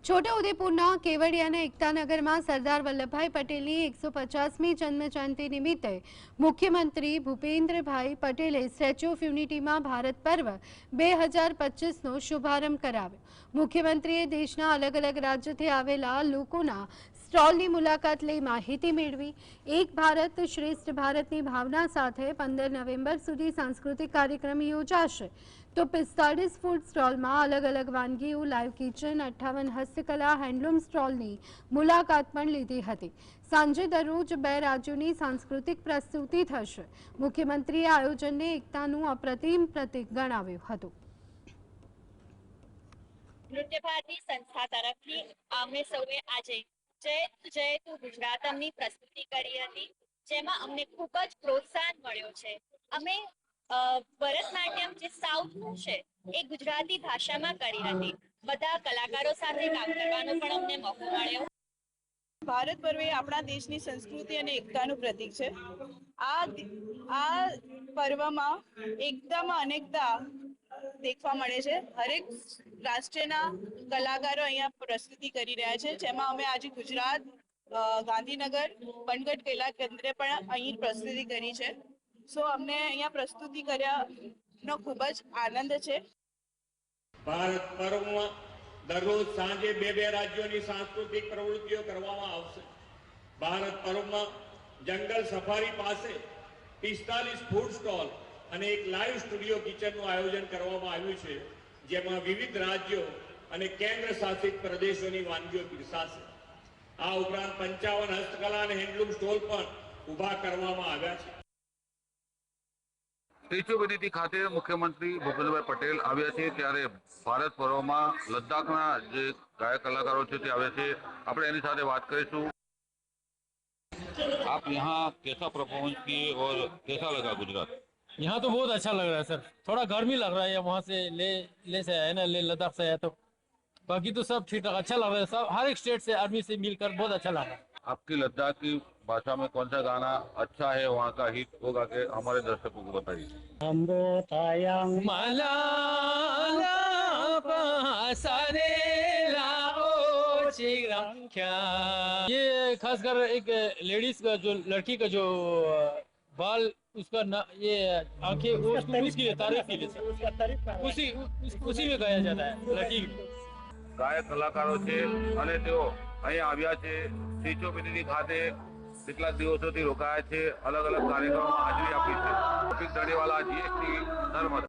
છોટાઉદેપુરના કેવડિયાના એકતાનગરમાં સરદાર વલ્લભભાઈ પટેલની 150મી જન્મજયંતિ નિમિત્તે મુખ્યમંત્રી ભૂપેન્દ્રભાઈ પટેલે સ્ટેચ્યુ ઓફ યુનિટીમાં ભારત પર્વ 2025નો શુભારંભ કરાવ્યો। મુખ્યમંત્રીએ દેશના અલગ અલગ રાજ્યોથી આવેલા લોકોના સ્ટોલની મુલાકાત લઈ માહિતી મેળવી। એક ભારત શ્રેષ્ઠ ભારતની ભાવના સાથે 15 નવેમ્બર સુધી સાંસ્કૃતિક કાર્યક્રમ યોજાશે તો 45 ફૂડ સ્ટોલમાં અલગ અલગ વાનગીઓ, લાઈવ કિચન, 58 હસ્તકલા, હેન્ડલૂમ સ્ટોલની મુલાકાત પણ લીધી હતી। સાંજે દરરોજ 2 રાજ્યોની સાંસ્કૃતિક પ્રસ્તુતિ થશે। મુખ્યમંત્રીએ આયોજનને એકતાનું અપ્રતિમ પ્રતીક ગણાવ્યું હતું। નૃત્ય ભારતી સંસ્થા તરફથી અમે સૌએ આજે જય તું ગુજરાતમની પ્રસ્તુતિ કરી હતી, જેમાં અમને ખૂબ જ પ્રોત્સાહન મળ્યો છે। અમે ભરતનાટ્યમ જે સાઉથનું છે એ ગુજરાતી ભાષામાં કરી હતી। બધા કલાકારો સાથે કામ કરવાનો પણ અમને મોકો મળ્યો। ભારત પર્વ એ આપણા દેશની સંસ્કૃતિ અને એકતાનું પ્રતીક છે। આ પર્વમાં એકતામાં અનેકતા દેખવા મળે છે। હરેક રાષ્ટ્રના કલાકારો અહીંયા પ્રસ્તુતિ કરી રહ્યા છે, જેમાં અમે આજે ગુજરાત, ગાંધીનગર, પનગઢ કલા કેન્દ્રે પણ અહીં પ્રસ્તુતિ કરી છે। સો અમને અહીંયા પ્રસ્તુતિ કર્યાનો ખૂબ જ આનંદ છે। ભારત પર્વમાં દરરોજ સાંજે 2 રાજ્યોની સાંસ્કૃતિક પ્રવૃત્તિઓ કરવામાં આવશે। ભારત પર્વમાં જંગલ સફારી પાસે 45 ફૂડ સ્ટોલ અને એક લાઈવ સ્ટુડિયો કિચનનું આયોજન કરવામાં આવ્યું છે, જેમાં વિવિધ રાજ્યો અને કેન્દ્ર શાસિત પ્રદેશોની વાનગીઓ પીરસાશે। આ ઉપરાંત 55 હસ્તકલા અને હેન્ડલૂમ સ્ટોલ પણ ઊભા કરવામાં આવ્યા છે। સ્ટેચ્યુ ઓફ યુનિટી ખાતે મુખ્યમંત્રી ભૂપેન્દ્રભાઈ પટેલ આવ્યા છે, ત્યારે ભારત પર્વમાં લદ્દાખના જે ગાયક કલાકારો છે તે આવ્યા છે। આપણે એની સાથે વાત કરીશું। आप यहाँ कैसा परफॉर्मेंस किए और कैसा लगा गुजरात? यहाँ तो बहुत अच्छा लग रहा है सर। थोड़ा गर्मी लग रहा है, वहाँ से ले से है ना, ले लद्दाख से है, तो बाकी तो सब ठीक ठाक अच्छा लग रहा है। सब हर एक स्टेट से आदमी से मिलकर बहुत अच्छा लगा। आपकी लद्दाख की भाषा में कौन सा गाना अच्छा है, वहाँ का हिट होगा के हमारे दर्शकों को बताइए। ये खासकर एक लेडीज का जो लड़की का जो बाल उसका ये आंखें उसकी तारीफ की उसी में गाया जाता है लड़की। ગાયક કલાકારો છે અને તેઓ અહીં આવ્યા છે। સ્ટેચ્યુ ઓફ યુનિટી ખાતે કેટલાક દિવસોથી રોકાયા છે, અલગ અલગ કાર્યક્રમોમાં હાજરી આપી છે। Topic Dhaniwala, GST, Narmada.